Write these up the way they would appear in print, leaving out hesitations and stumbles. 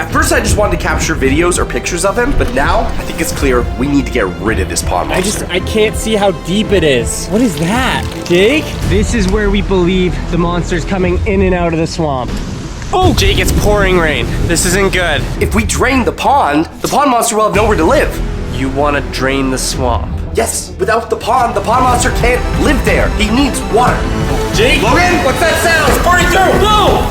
At first, I just wanted to capture videos or pictures of him, but now I think it's clear we need to get rid of this pond monster. I can't see how deep it is. What is that, Jake? This is where we believe the monster's coming in and out of the swamp. Oh, Jake, it's pouring rain. This isn't good. If we drain the pond monster will have nowhere to live. You want to drain the swamp? Yes, without the pond monster can't live there. He needs water. Jake? Logan, what's that sound? It's pouring through. No!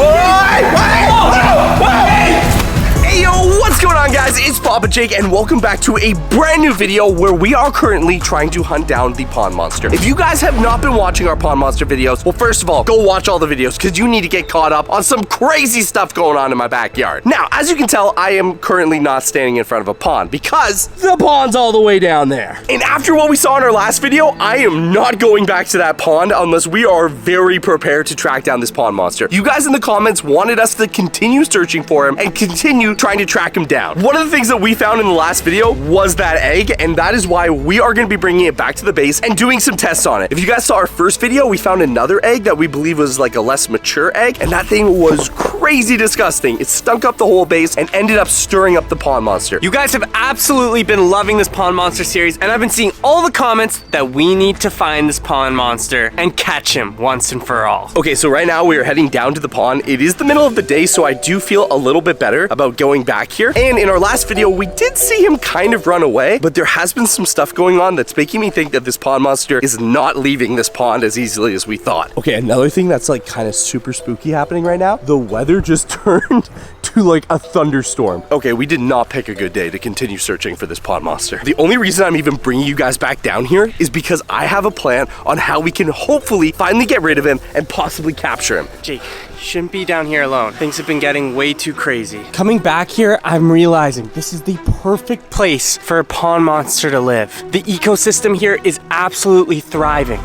Hey, yo, what's going on, guys? It's Papa Jake, and welcome back to a brand new video where we are currently trying to hunt down the pond monster. If you guys have not been watching our pond monster videos, well, first of all, go watch all the videos because you need to get caught up on some crazy stuff going on in my backyard. Now, as you can tell, I am currently not standing in front of a pond because the pond's all the way down there. And after what we saw in our last video, I am not going back to that pond unless we are very prepared to track down this pond monster. You guys in the comments wanted us to continue searching for him and continue trying to track him down. One of the things that we found in the last video was that egg, and that is why we are going to be bringing it back to the base and doing some tests on it. If you guys saw our first video, we found another egg that we believe was like a less mature egg, and that thing was crazy disgusting. It stunk up the whole base and ended up stirring up the pond monster. You guys have absolutely been loving this pond monster series, and I've been seeing all the comments that we need to find this pond monster and catch him once and for all. Okay, so right now we are heading down to the pond. It is the middle of the day, so I do feel a little bit better about going back here. And in our last video, we did see him kind of run away, but there has been some stuff going on that's making me think that this pond monster is not leaving this pond as easily as we thought. Okay, another thing that's like kind of super spooky happening right now, the weather just turned to like a thunderstorm. Okay, we did not pick a good day to continue searching for this pond monster. The only reason I'm even bringing you guys back down here is because I have a plan on how we can hopefully finally get rid of him and possibly capture him. Jake, you shouldn't be down here alone. Things have been getting way too crazy. Coming back here, I'm realizing this is the perfect place for a pond monster to live. The ecosystem here is absolutely thriving.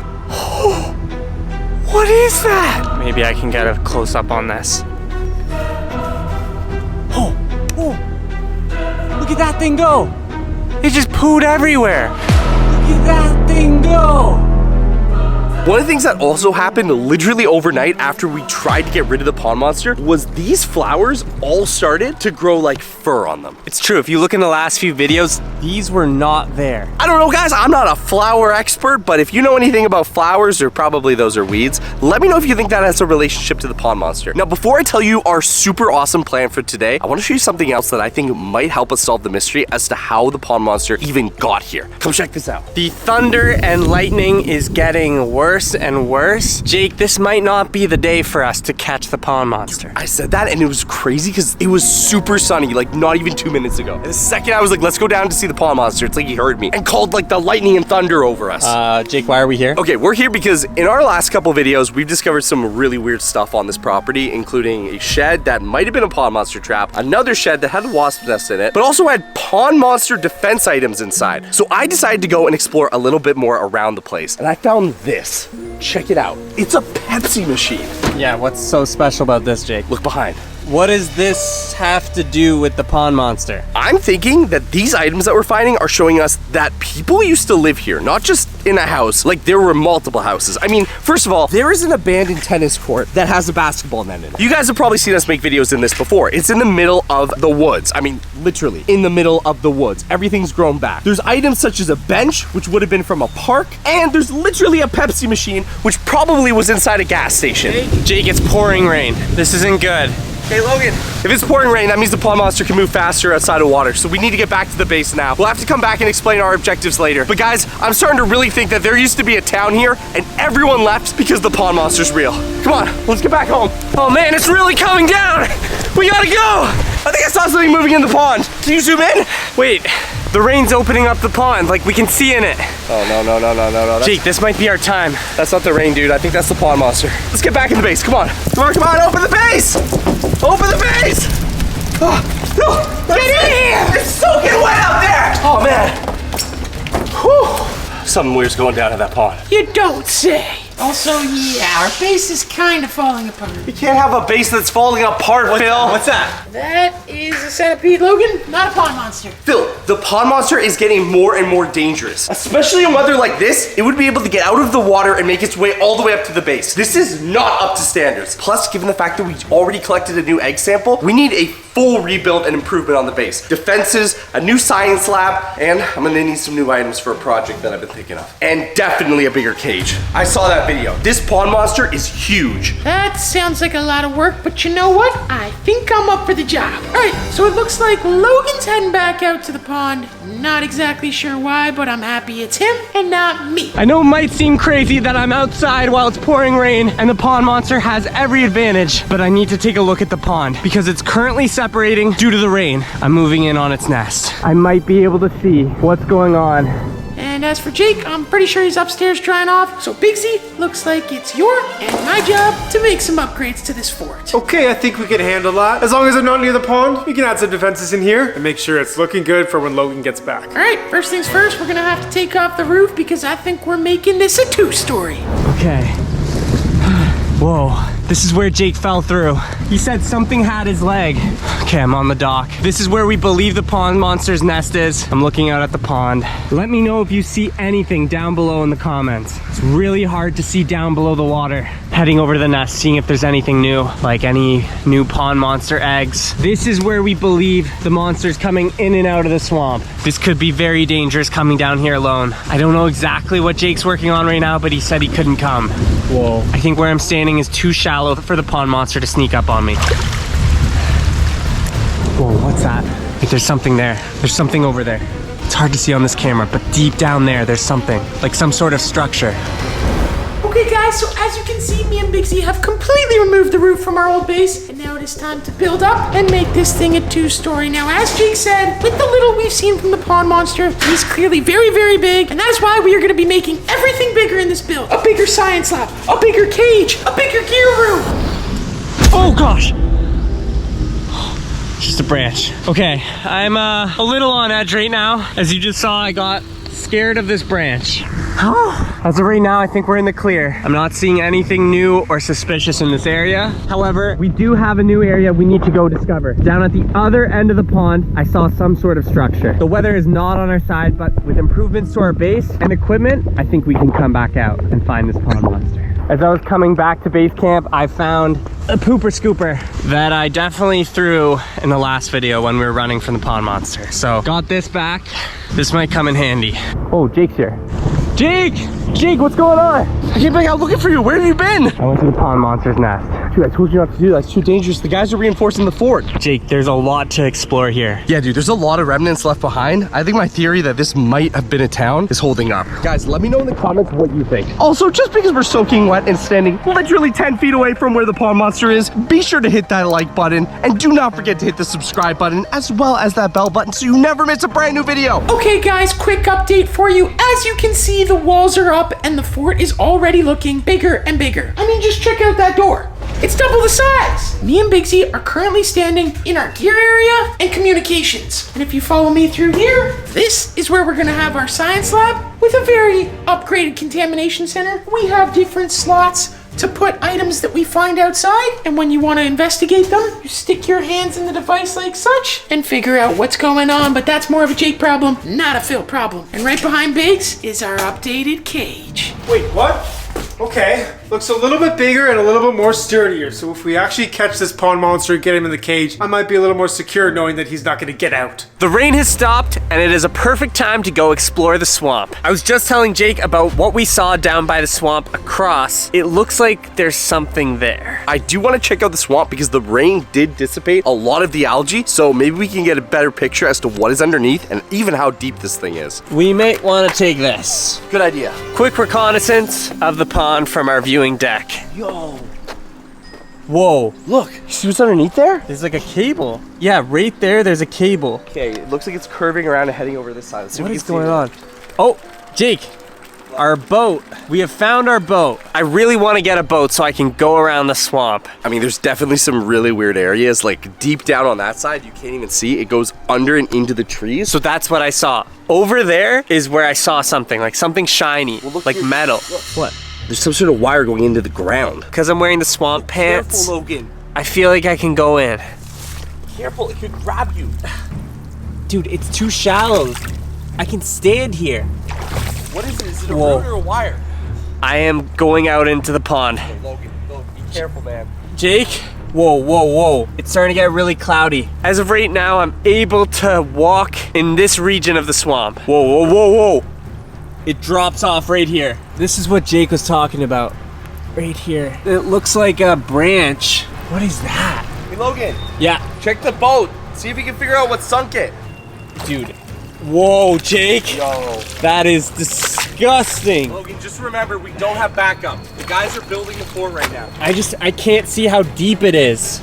What is that? Maybe I can get a close-up on this. Oh, look at that thing go. It just pooed everywhere. Look at that thing go. One of the things that also happened literally overnight after we tried to get rid of the pond monster was these flowers all started to grow like fur on them. It's true, if you look in the last few videos, these were not there. I don't know, guys, I'm not a flower expert, but if you know anything about flowers, or probably those are weeds, let me know if you think that has a relationship to the pond monster. Now, before I tell you our super awesome plan for today, I want to show you something else that I think might help us solve the mystery as to how the pond monster even got here. Come check this out. The thunder and lightning is getting worse and worse. Jake, this might not be the day for us to catch the pond monster. I said that and it was crazy because it was super sunny, like not even 2 minutes ago. And the second I was like, let's go down to see the pond monster, it's like he heard me and called like the lightning and thunder over us. Jake, why are we here? Okay, we're here because in our last couple videos, we've discovered some really weird stuff on this property, including a shed that might have been a pond monster trap, another shed that had a wasp nest in it, but also had pond monster defense items inside. So I decided to go and explore a little bit more around the place. And I found this. Check it out. It's a Pepsi machine. Yeah, what's so special about this, Jake? Look behind. What does this have to do with the pond monster? I'm thinking that these items that we're finding are showing us that people used to live here, not just in a house, like there were multiple houses. I mean, first of all, there is an abandoned tennis court that has a basketball net in it. You guys have probably seen us make videos in this before. It's in the middle of the woods. I mean, literally in the middle of the woods. Everything's grown back. There's items such as a bench, which would have been from a park, and there's literally a Pepsi machine, which probably was inside a gas station. Jake, it's pouring rain. This isn't good. Hey Logan, if it's pouring rain, that means the pond monster can move faster outside of water, so we need to get back to the base now. We'll have to come back and explain our objectives later. But guys, I'm starting to really think that there used to be a town here, and everyone left because the pond monster's real. Come on, let's get back home. Oh man, it's really coming down! We gotta go! I think I saw something moving in the pond. Can you zoom in? Wait, the rain's opening up the pond, like we can see in it. Oh, no. Jake, this might be our time. That's not the rain, dude. I think that's the pond monster. Let's get back in the base, come on. Come on, open the base! Open the base! Oh, no! Get in here! It's soaking wet out there! Oh, man. Whew. Something weird's going down in that pond. You don't say. Also, yeah, our base is kind of falling apart. You can't have a base that's falling apart, Phil. What's that? That is a centipede, Logan, not a pond monster. Phil, the pond monster is getting more and more dangerous. Especially in weather like this, it would be able to get out of the water and make its way all the way up to the base. This is not up to standards. Plus, given the fact that we already collected a new egg sample, we need a full rebuild and improvement on the base. Defenses, a new science lab, and I'm gonna need some new items for a project that I've been thinking of. And definitely a bigger cage. I saw that video. This pond monster is huge. That sounds like a lot of work, but you know what? I think I'm up for the job. All right, so it looks like Logan's heading back out to the pond. Not exactly sure why, but I'm happy it's him and not me. I know it might seem crazy that I'm outside while it's pouring rain and the pond monster has every advantage, but I need to take a look at the pond because it's currently separating due to the rain. I'm moving in on its nest. I might be able to see what's going on. And as for Jake, I'm pretty sure he's upstairs drying off. So Bigsy, looks like it's your and my job to make some upgrades to this fort. Okay, I think we can handle that. As long as I'm not near the pond, we can add some defenses in here and make sure it's looking good for when Logan gets back. All right, first things first, we're gonna have to take off the roof because I think we're making this a two-story. Okay. Whoa, this is where Jake fell through. He said something had his leg. Okay, I'm on the dock. This is where we believe the pond monster's nest is. I'm looking out at the pond. Let me know if you see anything down below in the comments. It's really hard to see down below the water. Heading over to the nest, seeing if there's anything new, like any new pond monster eggs. This is where we believe the monster's coming in and out of the swamp. This could be very dangerous coming down here alone. I don't know exactly what Jake's working on right now, but he said he couldn't come. Whoa. I think where I'm standing is too shallow for the pond monster to sneak up on me. Whoa, what's that? Like there's something there. There's something over there. It's hard to see on this camera, but deep down there's something, like some sort of structure. Okay guys, so as you can see, me and Bigsy have completely removed the roof from our old base, and now it is time to build up and make this thing a two-story. Now, as Jake said, with the little we've seen from the pond monster, he's clearly very, very big, and that is why we are gonna be making everything bigger in this build. A bigger science lab, a bigger cage, a bigger gear room. Oh gosh! Just a branch. Okay, I'm a little on edge right now. As you just saw, I got scared of this branch. As of right now, I think we're in the clear. I'm not seeing anything new or suspicious in this area. However, we do have a new area we need to go discover. Down at the other end of the pond, I saw some sort of structure. The weather is not on our side, but with improvements to our base and equipment, I think we can come back out and find this pond monster. As I was coming back to base camp, I found a pooper scooper that I definitely threw in the last video when we were running from the pond monster. So got this back. This might come in handy. Oh, Jake's here. Jake! Jake, what's going on? I came back out looking for you. Where have you been? I went to the pond monster's nest. Dude, I told you not to do that. It's too dangerous. The guys are reinforcing the fort. Jake, there's a lot to explore here. Yeah, dude, there's a lot of remnants left behind. I think my theory that this might have been a town is holding up. Guys, let me know in the comments what you think. Also, just because we're soaking wet and standing literally 10 feet away from where the pond monster is, be sure to hit that like button and do not forget to hit the subscribe button as well as that bell button so you never miss a brand new video. Okay guys, quick update for you. As you can see, the walls are up and the fort is already looking bigger and bigger. I mean, just check out that door. It's double the size. Me and Bigsy are currently standing in our gear area and communications. And if you follow me through here, this is where we're gonna have our science lab with a very upgraded contamination center. We have different slots to put items that we find outside, and when you want to investigate them, you stick your hands in the device like such and figure out what's going on. But that's more of a Jake problem, not a Phil problem. And right behind Biggs is our updated cage. Wait, what? Okay, looks a little bit bigger and a little bit more sturdier. So if we actually catch this pond monster and get him in the cage, I might be a little more secure knowing that he's not gonna get out. The rain has stopped and it is a perfect time to go explore the swamp. I was just telling Jake about what we saw down by the swamp across. It looks like there's something there. I do want to check out the swamp because the rain did dissipate a lot of the algae, so maybe we can get a better picture as to what is underneath and even how deep this thing is. We may want to take this. Good idea. Quick reconnaissance of the pond from our viewing deck. Yo. Whoa. Look, you see what's underneath there? There's like a cable. Yeah, right there, there's a cable. Okay, it looks like it's curving around and heading over this side. What is going on? Oh, Jake, our boat. We have found our boat. I really want to get a boat so I can go around the swamp. I mean, there's definitely some really weird areas, like deep down on that side, you can't even see. It goes under and into the trees. So that's what I saw. Over there is where I saw something, like something shiny, like here. metal. What? There's some sort of wire going into the ground. Because I'm wearing the swamp pants, Careful, Logan. I feel like I can go in. Careful, it could grab you. Dude, it's too shallow. I can stand here. What is it? Is it a Whoa. root or a wire? I am going out into the pond. Okay, Logan, be careful, man. Jake, Whoa, whoa, whoa. It's starting to get really cloudy. As of right now, I'm able to walk in this region of the swamp. Whoa, whoa, whoa, whoa. It drops off right here. This is what Jake was talking about. Right here. It looks like a branch. What is that? Hey, Logan, Yeah. check the boat. See if you can figure out what sunk it. Dude. Whoa, Jake. Yo. That is disgusting. Logan, just remember, we don't have backup. The guys are building the fort right now. I can't see how deep it is.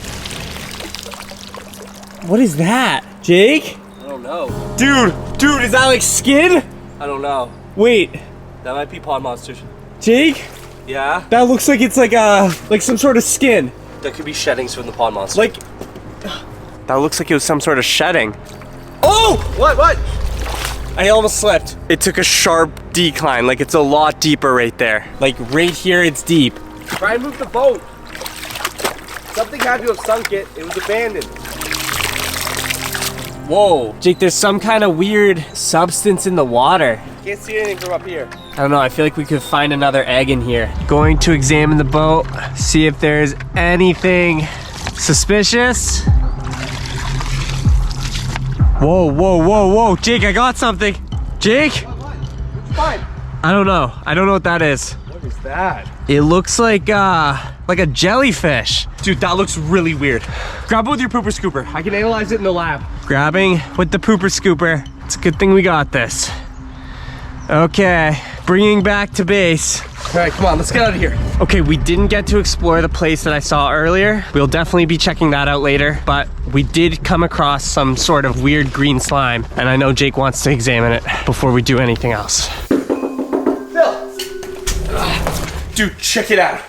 What is that? Jake? I don't know. Dude, is that like skin? I don't know. Wait, That might be pond monsters. Jake? Yeah? That looks like it's like some sort of skin. That could be sheddings from the pond monster. Like, that looks like it was some sort of shedding. oh! What? I almost slipped. It took a sharp decline, like it's a lot deeper right there. Like right here, it's deep. Try and move the boat. Something had to have sunk it. It was abandoned. Whoa. Jake, there's some kind of weird substance in the water. Can't see anything from up here. I don't know, I feel like we could find another egg in here. Going to examine the boat, see if there's anything suspicious. Whoa, whoa, whoa, whoa. Jake, I got something. Jake? Fine. I don't know what that is. What is that? It looks like a jellyfish. Dude, that looks really weird. Grab it with your pooper scooper. I can analyze it in the lab. Grabbing with the pooper scooper. It's a good thing we got this. Okay, bringing back to base. All right, come on, let's get out of here. Okay, we didn't get to explore the place that I saw earlier. We'll definitely be checking that out later, but we did come across some sort of weird green slime, and I know Jake wants to examine it before we do anything else. Phil. Dude, check it out.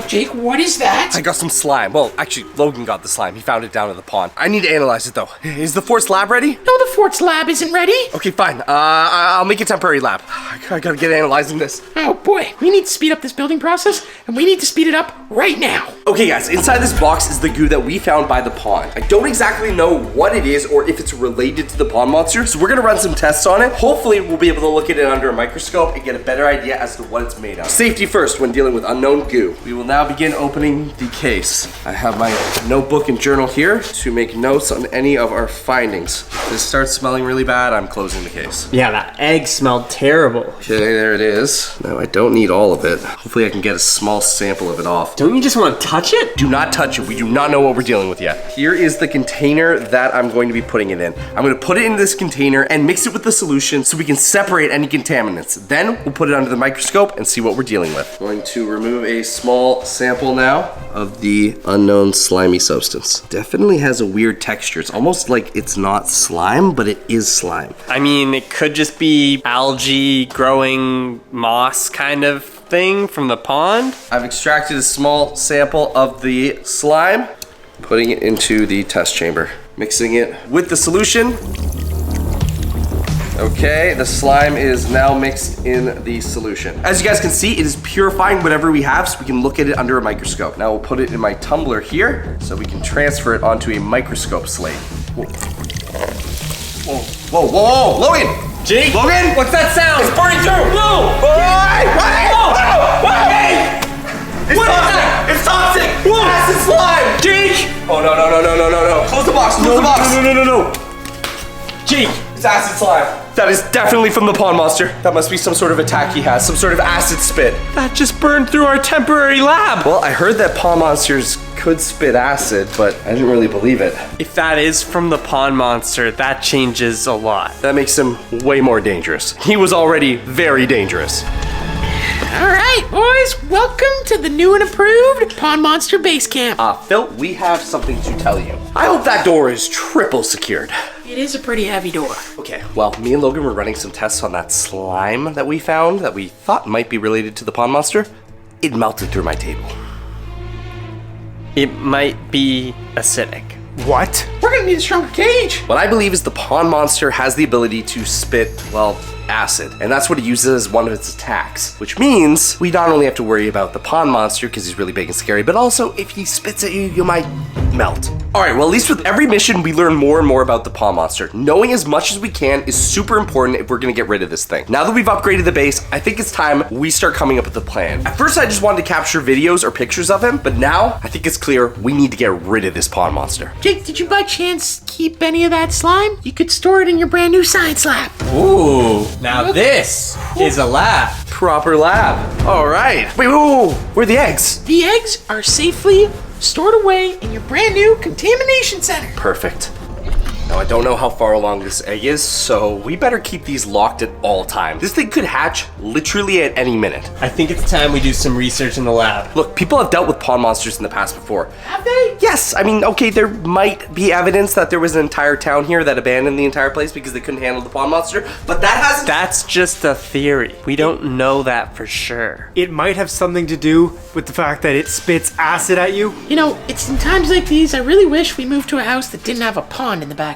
Jake, what is that? I got some slime. Well, actually, Logan got the slime. He found it down in the pond. I need to analyze it, though. Is the fort's lab ready? No, the fort's lab isn't ready. Okay, fine. I'll make a temporary lab. I gotta get analyzing this. Oh boy, we need to speed up this building process, and we need to speed it up right now. Okay, guys, inside this box is the goo that we found by the pond. I don't exactly know what it is or if it's related to the pond monster, so we're gonna run some tests on it. Hopefully, we'll be able to look at it under a microscope and get a better idea as to what it's made of. Safety first when dealing with unknown goo. We will now begin opening the case. I have my notebook and journal here to make notes on any of our findings. If this starts smelling really bad, I'm closing the case. Yeah, that egg smelled terrible. Okay, there it is. Now, I don't need all of it. Hopefully, I can get a small sample of it off. Don't you just want to touch it? Do not touch it. We do not know what we're dealing with yet. Here is the container that I'm going to be putting it in. I'm going to put it in this container and mix it with the solution so we can separate any contaminants. Then we'll put it under the microscope and see what we're dealing with. Going to remove a small sample now of the unknown slimy substance. Definitely has a weird texture. It's almost like it's not slime, but it is slime. I mean, it could just be algae growing moss kind of thing from the pond. I've extracted a small sample of the slime, putting it into the test chamber, mixing it with the solution. Okay, the slime is now mixed in the solution. As you guys can see, it is purifying whatever we have so we can look at it under a microscope. Now we'll put it in my tumbler here so we can transfer it onto a microscope slate. Whoa, whoa, whoa, whoa, whoa. Logan! Jake? Logan! What's that sound? It's burning through! Whoa! Wait! It's What is toxic! that? It's toxic! Whoa! Acid slime! Jake! Oh, no. Close the box, close the box! No. Jake! It's acid slime. That is definitely from the pond monster. That must be some sort of attack he has, some sort of acid spit. That just burned through our temporary lab. Well, I heard that pond monsters could spit acid, but I didn't really believe it. If that is from the pond monster, that changes a lot. That makes him way more dangerous. He was already very dangerous. All right, boys, welcome to the new and improved Pond Monster Base Camp. Phil, we have something to tell you. I hope that door is triple secured. It is a pretty heavy door. Okay, well, me and Logan were running some tests on that slime that we found that we thought might be related to the pond monster. It melted through my table. It might be acidic. What? We're gonna need a stronger cage. What I believe is the pond monster has the ability to spit, well, acid. And that's what it uses as one of its attacks. Which means we not only have to worry about the pond monster because he's really big and scary, but also if he spits at you, you might melt. All right, well, at least with every mission, we learn more and more about the pond monster. Knowing as much as we can is super important if we're gonna get rid of this thing. Now that we've upgraded the base, I think it's time we start coming up with a plan. At first, I just wanted to capture videos or pictures of him, but now I think it's clear we need to get rid of this pond monster. Jake, did you by chance keep any of that slime? You could store it in your brand new science lab. Ooh, now this is a lab. Proper lab. All right. Wait, whoa, where are the eggs? The eggs are safely stored away in your brand new contamination center. Perfect. Now, I don't know how far along this egg is, so we better keep these locked at all times. This thing could hatch literally at any minute. I think it's time we do some research in the lab. Look, people have dealt with pond monsters in the past before. Have they? Yes, I mean, okay, there might be evidence that there was an entire town here that abandoned the entire place because they couldn't handle the pond monster, but that hasn't... That's just a theory. We don't know that for sure. It might have something to do with the fact that it spits acid at you. You know, it's in times like these, I really wish we moved to a house that didn't have a pond in the backyard.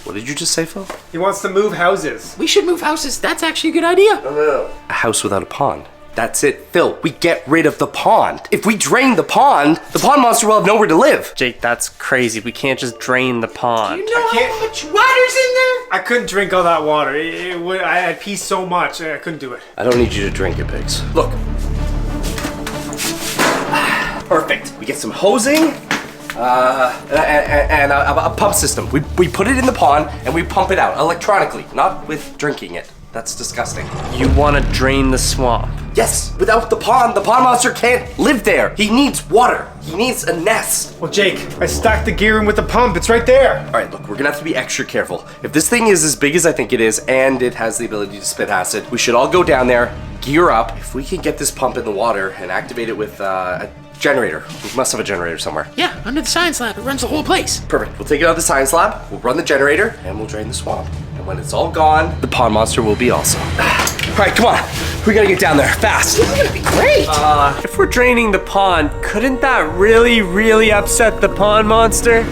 What did you just say, Phil? He wants to move houses. We should move houses. That's actually a good idea. No. A house without a pond. That's it, Phil. We get rid of the pond. If we drain the pond monster will have nowhere to live. Jake, that's crazy. We can't just drain the pond. You know can't- how much water's in there? I couldn't drink all that water. I'd pee so much, I couldn't do it. I don't need you to drink it, Pigs. Look. Perfect. We get some hosing. And a pump system. We put it in the pond and we pump it out electronically, not with drinking it. That's disgusting. You want to drain the swamp. Yes, without the pond monster can't live there. He needs water. He needs a nest. Well, Jake, I stacked the gear in with the pump. It's right there. All right, look, we're gonna have to be extra careful. If this thing is as big as I think it is and it has the ability to spit acid, we should all go down there, gear up. If we can get this pump in the water and activate it with a generator. We must have a generator somewhere. Yeah, under the science lab. It runs the whole place. Perfect. We'll take it out of the science lab, we'll run the generator, and we'll drain the swamp. And when it's all gone, the pond monster will be also. All right, come on. We gotta get down there fast. This is gonna be great. If we're draining the pond, couldn't that really upset the pond monster?